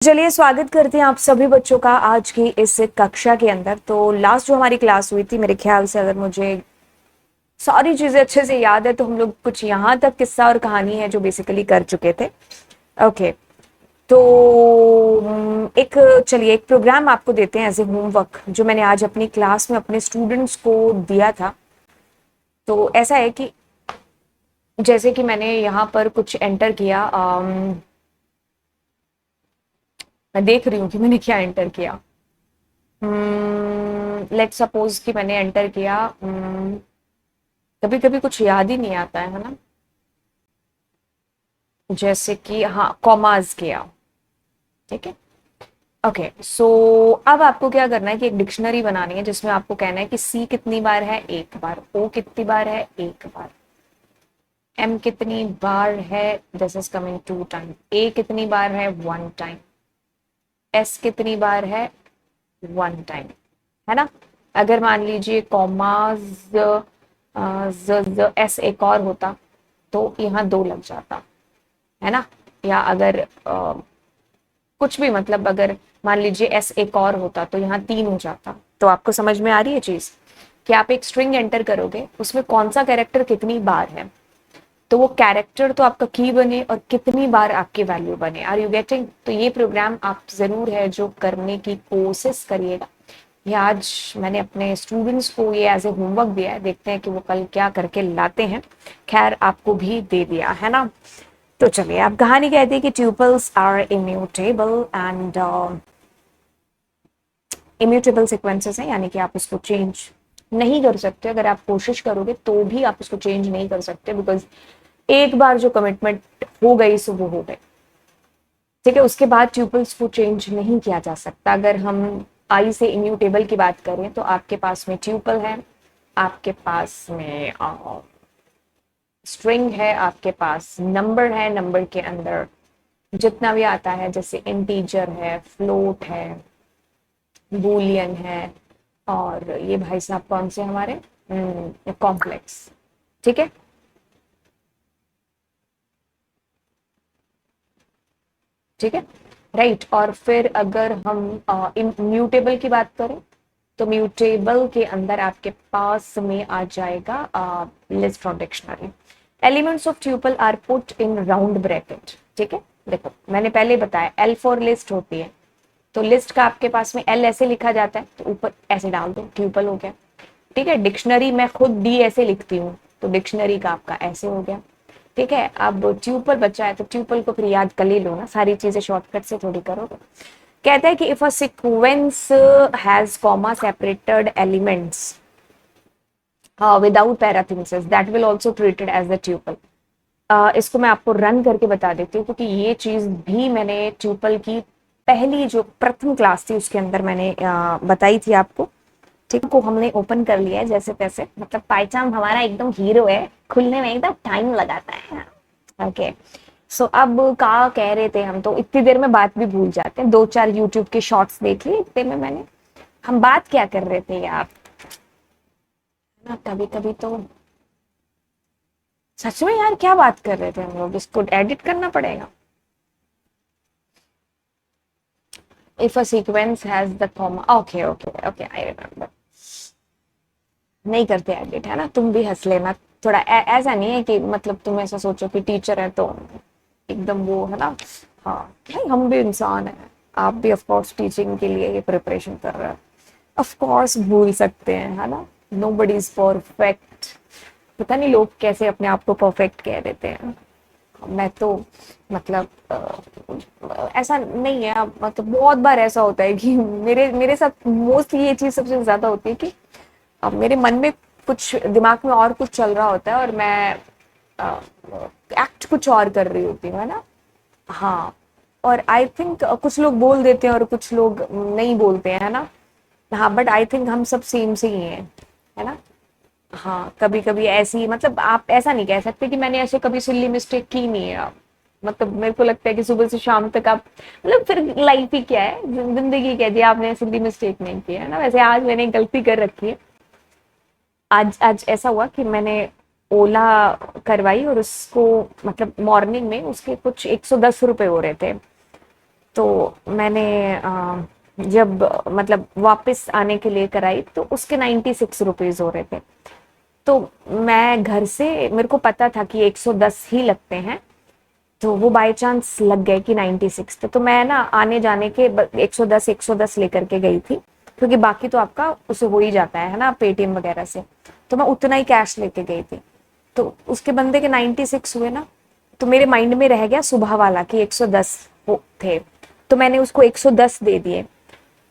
चलिए स्वागत करते हैं आप सभी बच्चों का आज की इस कक्षा के अंदर। तो लास्ट जो हमारी क्लास हुई थी, मेरे ख्याल से अगर मुझे सारी चीजें अच्छे से याद है तो हम लोग कुछ यहाँ तक किस्सा और कहानी है जो बेसिकली कर चुके थे। ओके, तो एक चलिए एक प्रोग्राम आपको देते हैं एज ए होमवर्क, जो मैंने आज अपनी क्लास में अपने स्टूडेंट्स को दिया था। तो ऐसा है कि जैसे कि मैंने यहाँ पर कुछ एंटर किया, मैं देख रही हूँ कि मैंने क्या एंटर किया। लेट सपोज कि मैंने एंटर किया, कभी कभी कुछ याद ही नहीं आता है ना। जैसे कि हाँ, कॉमाज किया। ठीक है, ओके। सो अब आपको क्या करना है कि एक डिक्शनरी बनानी है जिसमें आपको कहना है कि सी कितनी बार है, एक बार। ओ कितनी बार है, एक बार। एम कितनी बार है, this is coming to time. A कितनी बार है, वन टाइम। एस कितनी बार है, वन टाइम, है ना। अगर मान लीजिए कॉमाज एस एक और होता तो यहाँ दो लग जाता, है ना। या अगर कुछ भी, मतलब अगर मान लीजिए एस एक और होता तो यहाँ तीन हो जाता। तो आपको समझ में आ रही है चीज कि आप एक स्ट्रिंग एंटर करोगे, उसमें कौन सा कैरेक्टर कितनी बार है, तो वो कैरेक्टर तो आपका की बने और कितनी बार आपकी वैल्यू बने। Are you getting? तो ये प्रोग्राम आप जरूर है जो करने की कोशिश करिएगा। ये आज मैंने अपने स्टूडेंट्स को ये एज ए होमवर्क दिया है, देखते हैं कि वो कल क्या करके लाते हैं। खैर आपको भी दे दिया है ना। तो चलिए, आप कहानी कहते हैं कि tuples are immutable and immutable sequences हैं, यानी कि आप उसको चेंज नहीं कर सकते। अगर आप कोशिश करोगे तो भी आप उसको चेंज नहीं कर सकते, बिकॉज एक बार जो कमिटमेंट हो गई सो वो हो गई। ठीक है, उसके बाद ट्यूपल्स को चेंज नहीं किया जा सकता। अगर हम आई से इम्यूटेबल की बात करें तो आपके पास में ट्यूपल है, आपके पास में स्ट्रिंग है, आपके पास नंबर है, नंबर के अंदर जितना भी आता है, जैसे इंटीजर है, फ्लोट है, बूलियन है, और ये भाई साहब कौन से हमारे कॉम्प्लेक्स। ठीक है, ठीक है, राइट। और फिर अगर हम म्यूटेबल की बात करें तो म्यूटेबल के अंदर आपके पास में आ जाएगा list from dictionary. Elements of tuple are put in round bracket. ठीक है, देखो मैंने पहले बताया एल फॉर लिस्ट होती है, तो लिस्ट का आपके पास में एल ऐसे लिखा जाता है, तो ऊपर ऐसे डाल दो, ट्यूपल हो गया। ठीक है, डिक्शनरी मैं खुद डी ऐसे लिखती हूँ, तो डिक्शनरी का आपका ऐसे हो गया। ठीक है, अब ट्यूपल बचा है तो ट्यूपल को फिर याद कर ही लो ना, सारी चीजें शॉर्टकट से थोड़ी करोगे। कहता है कि if a sequence has comma separated elements without parenthesis that will also treated as the tuple. इसको मैं आपको रन करके बता देती हूँ, क्योंकि ये चीज भी मैंने ट्यूपल की पहली जो प्रथम क्लास थी उसके अंदर मैंने बताई थी आपको। ठीक को हमने ओपन कर लिया है जैसे तैसे, मतलब पाइचाम हमारा एकदम हीरो है, खुलने में एकदम टाइम लगाता है। ओके, सो अब क्या कह रहे थे हम, तो इतनी देर में बात भी भूल जाते हैं। दो चार यूट्यूब के शॉर्ट्स देख लिए इतने में मैंने। हम बात क्या कर रहे थे यार, ना कभी कभी तो सच में यार क्या बात कर रहे थे हम लोग, इसको एडिट करना पड़ेगा। If a sequence has the comma, okay okay okay, I remember. नहीं करते एडिट, है ना, तुम भी हंस लेना थोड़ा। ऐसा नहीं है कि मतलब तुम ऐसा सोचो कि टीचर है तो एकदम वो है ना। हाँ भाई, हम भी इंसान है, आप भी ऑफ कोर्स टीचिंग के लिए ये प्रिपरेशन कर रहे हैं, ऑफ कोर्स भूल सकते हैं, है ना। Nobody is perfect. पता नहीं लोग कैसे अपने आप को परफेक्ट कह देते हैं। मैं तो मतलब ऐसा नहीं है। अब मतलब बहुत बार ऐसा होता है कि मेरे मेरे साथ मोस्टली ये चीज सबसे ज्यादा होती है कि अब मेरे मन में कुछ, दिमाग में और कुछ चल रहा होता है और मैं एक्ट कुछ और कर रही होती हूँ, है ना। हाँ, और आई थिंक कुछ लोग बोल देते हैं और कुछ लोग नहीं बोलते हैं, है ना। हाँ, बट आई थिंक हम सब सेम से ही हैं, है ना। हाँ, कभी कभी ऐसी, मतलब आप ऐसा नहीं कह सकते कि मैंने ऐसे कभी सिल्ली मिस्टेक की नहीं है। आप मतलब मेरे को लगता है कि सुबह से शाम तक आप, मतलब फिर लाइफ ही क्या है, जिंदगी कह दिया आपने, सिल्ली मिस्टेक नहीं की है ना। वैसे आज मैंने एक गलती कर रखी है। आज आज ऐसा हुआ कि मैंने ओला करवाई और उसको, मतलब मॉर्निंग में उसके कुछ 110 रुपए हो रहे थे। तो मैंने जब मतलब वापस आने के लिए कराई तो उसके 96 रुपीज़ हो रहे थे। तो मैं घर से, मेरे को पता था कि 110 ही लगते हैं, तो वो बाय चांस लग गए कि 96 थे। तो मैं ना आने जाने के 110 लेकर के गई थी, क्योंकि बाकी तो आपका उसे हो ही जाता है ना पेटीएम वगैरह से। तो मैं उतना ही कैश लेके गई थी। तो उसके बंदे के 96 हुए ना, तो मेरे माइंड में रह गया सुबह वाला कि 110 वो थे। तो मैंने उसको 110 दे दिए,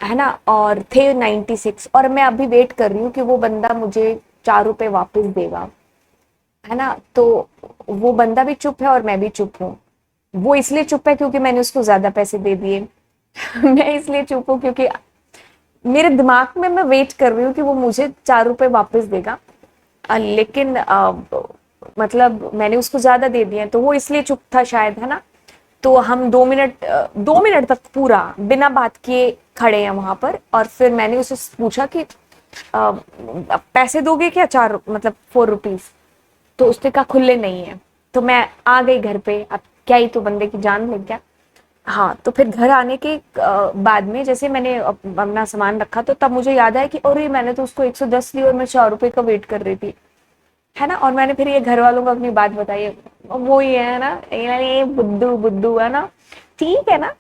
है ना, और थे 96। और मैं अभी वेट कर रही हूँ कि वो बंदा मुझे 4 रुपए वापस देगा, है ना। तो वो बंदा भी चुप है और मैं भी चुप हूँ। वो इसलिए चुप है क्योंकि मैंने उसको ज्यादा पैसे दे दिए। मैं इसलिए चुप हूँ क्योंकि मेरे दिमाग में मैं वेट कर रही हूँ कि वो मुझे 4 रुपए वापस देगा। लेकिन मतलब मैंने उसको ज्यादा दे दिए, तो वो इसलिए चुप था शायद, है ना। तो हम 2 मिनट 2 मिनट तक पूरा बिना बात किए खड़े हैं वहां पर। और फिर मैंने उससे पूछा कि पैसे दोगे क्या, 4 मतलब 4 रुपीज। तो उसने कहा खुले नहीं है। तो मैं आ गई घर पे, अब क्या ही तो बंदे की जान लग गया। हाँ, तो फिर घर आने के बाद में जैसे मैंने अपना सामान रखा, तो तब मुझे याद आया कि अरे मैंने तो उसको 110 दी और मैं 4 रुपए का वेट कर रही थी, है ना। और मैंने फिर ये घर वालों को अपनी बात बताई। वो ही है ना, ये बुद्धू बुद्धू है ना। ठीक है ना।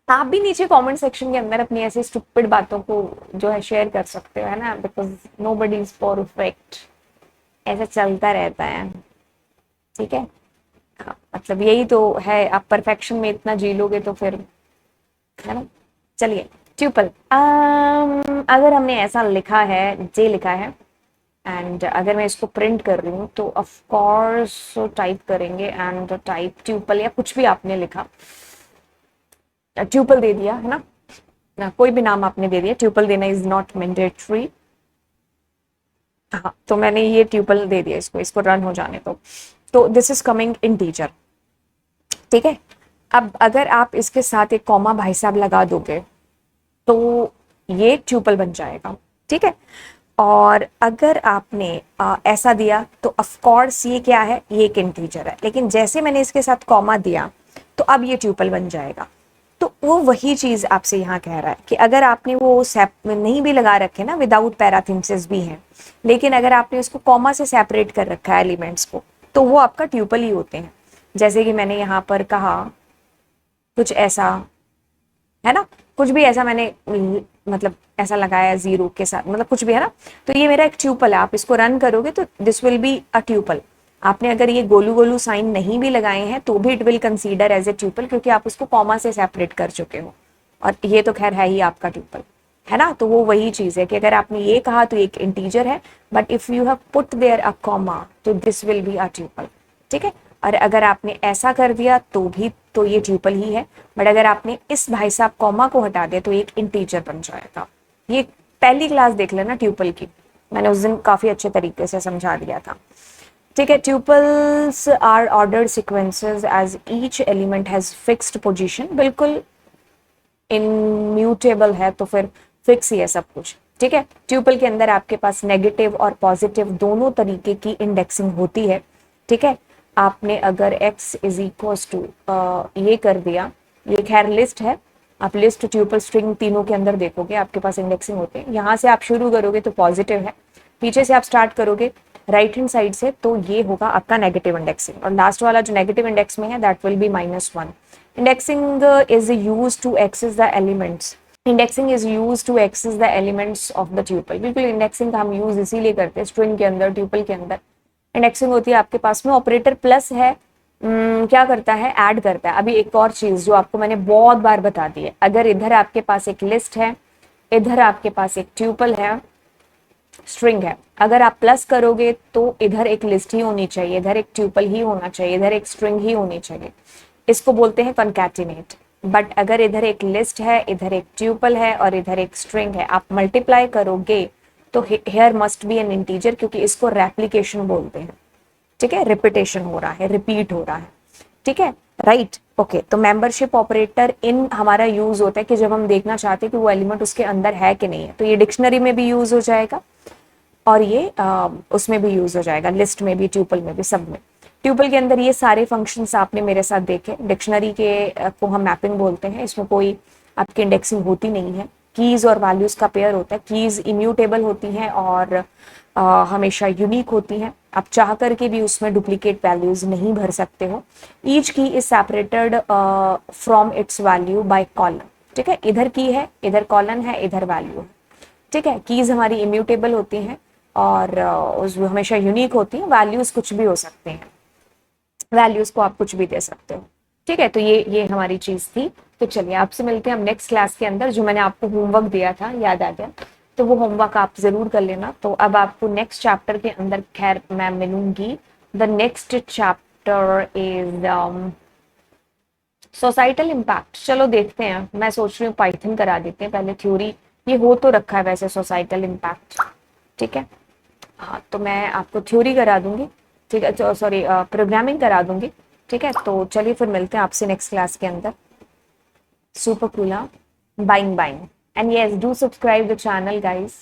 आप भी नीचे कमेंट सेक्शन के अंदर अपनी ऐसी स्टूपिड बातों को जो है शेयर कर सकते हो, है ना, बिकॉज नोबडी इज परफेक्ट। ऐसा चलता रहता है, ठीक है। हाँ, मतलब यही तो है, आप परफेक्शन में इतना जी लोगे तो फिर, है ना। चलिए, ट्यूपल। अगर हमने ऐसा लिखा है, जे लिखा है, एंड अगर मैं इसको प्रिंट कर रही हूँ तो ऑफ कोर्स टाइप करेंगे एंड टाइप ट्यूपल, या कुछ भी आपने लिखा, ट्यूपल दे दिया, है ना, कोई भी नाम आपने दे दिया, ट्यूपल देना इज नॉट मैंडेटरी। हाँ, तो मैंने ये ट्यूपल दे दिया, इसको रन हो जाने दो। तो दिस इज कमिंग इंटीजर, ठीक है। अब अगर आप इसके साथ एक कॉमा भाई साहब लगा दोगे तो ये एक ट्यूपल बन जाएगा, ठीक है। और अगर आपने ऐसा दिया तो ऑफ कोर्स ये क्या है, ये एक इंटीजर है। लेकिन जैसे मैंने इसके साथ कॉमा दिया तो अब ये ट्यूपल बन जाएगा। तो वो वही चीज आपसे यहाँ कह रहा है कि अगर आपने वो सेप नहीं भी लगा रखे ना, विदाउट पैराथिमसिस भी है, लेकिन अगर आपने उसको कॉमा से सेपरेट कर रखा है एलिमेंट्स को, तो वो आपका ट्यूपल ही होते हैं। जैसे कि मैंने यहाँ पर कहा कुछ ऐसा, है ना, कुछ भी ऐसा मैंने मतलब ऐसा लगाया जीरो के साथ, मतलब कुछ भी, है ना। तो ये मेरा एक ट्यूपल है। आप इसको रन करोगे तो this will be a tuple. आपने अगर ये गोलू गोलू साइन नहीं भी लगाए हैं तो भी it will consider as a tuple, क्योंकि आप उसको कॉमा से सेपरेट कर चुके हो। और ये तो खैर है ही आपका ट्यूपल, है ना। तो वो वही चीज है कि अगर आपने ये कहा तो एक इंटीजर है, but if you have put there a comma तो this will be a tuple, ठीक है। और अगर आपने ऐसा कर दिया तो भी तो ये ट्यूपल ही है, बट अगर आपने इस भाई साहब कॉमा को हटा दिया तो एक इंटीजर बन जाएगा। ये पहली क्लास देख लेना ट्यूपल की, मैंने उस दिन काफी अच्छे तरीके से समझा दिया था, ठीक है। Tuples are ordered sequences as each element has fixed position. बिल्कुल इनम्यूटेबल है तो फिर फिक्स ही है सब कुछ, ठीक है। ट्यूपल के अंदर आपके पास नेगेटिव और पॉजिटिव दोनों तरीके की इंडेक्सिंग होती है, ठीक है। आपने अगर x इज इक्वल टू ये कर दिया, ये खैर लिस्ट है, आप लिस्ट ट्यूपल स्ट्रिंग तीनों के अंदर देखोगे आपके पास इंडेक्सिंग होते हैं। यहाँ से आप शुरू करोगे तो पॉजिटिव है, पीछे से आप स्टार्ट करोगे राइट हैंड साइड से तो ये होगा आपका नेगेटिव इंडेक्सिंग, और लास्ट वाला जो नेगेटिव इंडेक्स में है that will be -1। Indexing is used to access the elements. Indexing is use to access the elements of the tuple. बिल्कुल इंडेक्सिंग का हम यूज इसीलिए करते हैं स्ट्रिंग के अंदर, ट्यूपल के अंदर इंडेक्सिंग होती है आपके पास में। ऑपरेटर प्लस है, क्या करता है, ऐड करता है। अभी एक और चीज जो आपको मैंने बहुत बार बता दी है, अगर इधर आपके पास एक लिस्ट है, इधर आपके पास एक ट्यूपल है, स्ट्रिंग है, अगर आप प्लस करोगे तो इधर एक लिस्ट ही होनी चाहिए, इधर एक ट्यूपल ही होना चाहिए, इधर एक स्ट्रिंग ही होनी चाहिए। इसको बोलते हैं कॉन्कैटिनेट। बट अगर इधर एक लिस्ट है, इधर एक ट्यूपल है और इधर एक स्ट्रिंग है, आप मल्टीप्लाई करोगे तो here must be an integer, क्योंकि इसको रेप्लिकेशन बोलते हैं, ठीक है। रिपीटेशन हो रहा है, रिपीट हो रहा है, ठीक है, राइट, ओके। तो मेंबरशिप ऑपरेटर इन हमारा यूज होता है कि जब हम देखना चाहते हैं कि वो एलिमेंट उसके अंदर है कि नहीं है, तो ये डिक्शनरी में भी यूज हो जाएगा और ये उसमें भी यूज हो जाएगा, लिस्ट में भी, ट्यूपल में भी, सब में। ट्यूपल के अंदर ये सारे फंक्शंस आपने मेरे साथ देखे। डिक्शनरी के को हम मैपिंग बोलते हैं, इसमें कोई आपकी इंडेक्सिंग होती नहीं है। कीज और वैल्यूज का पेयर होता है, कीज इम्यूटेबल होती हैं और हमेशा यूनिक होती हैं। आप चाह करके भी उसमें डुप्लीकेट वैल्यूज नहीं भर सकते हो। ईच की is separated from its value by colon. ठीक है, इधर की है, इधर कॉलन है, इधर वैल्यू है। ठीक है, कीज हमारी इम्यूटेबल होती हैं और हमेशा यूनिक होती हैं। वैल्यूज कुछ भी हो सकते हैं, वैल्यूज को आप कुछ भी दे सकते हो। ठीक है, तो ये हमारी चीज थी। तो चलिए आपसे मिलते हैं हम नेक्स्ट क्लास के अंदर। जो मैंने आपको होमवर्क दिया था, याद आ गया? तो वो होमवर्क आप जरूर कर लेना। तो अब आपको नेक्स्ट चैप्टर के अंदर खैर मैं मिलूंगी। The next chapter is societal impact. चलो देखते हैं, मैं सोच रही हूँ पाइथन करा देते हैं पहले, थ्योरी ये हो तो रखा है वैसे सोसाइटल इम्पैक्ट। ठीक है, हाँ तो मैं आपको थ्योरी करा दूंगी। ठीक है, सॉरी प्रोग्रामिंग करा दूंगी। ठीक है, तो चलिए फिर मिलते हैं आपसे नेक्स्ट क्लास के अंदर। Super cool, huh? Buying. And yes, do subscribe the channel, guys.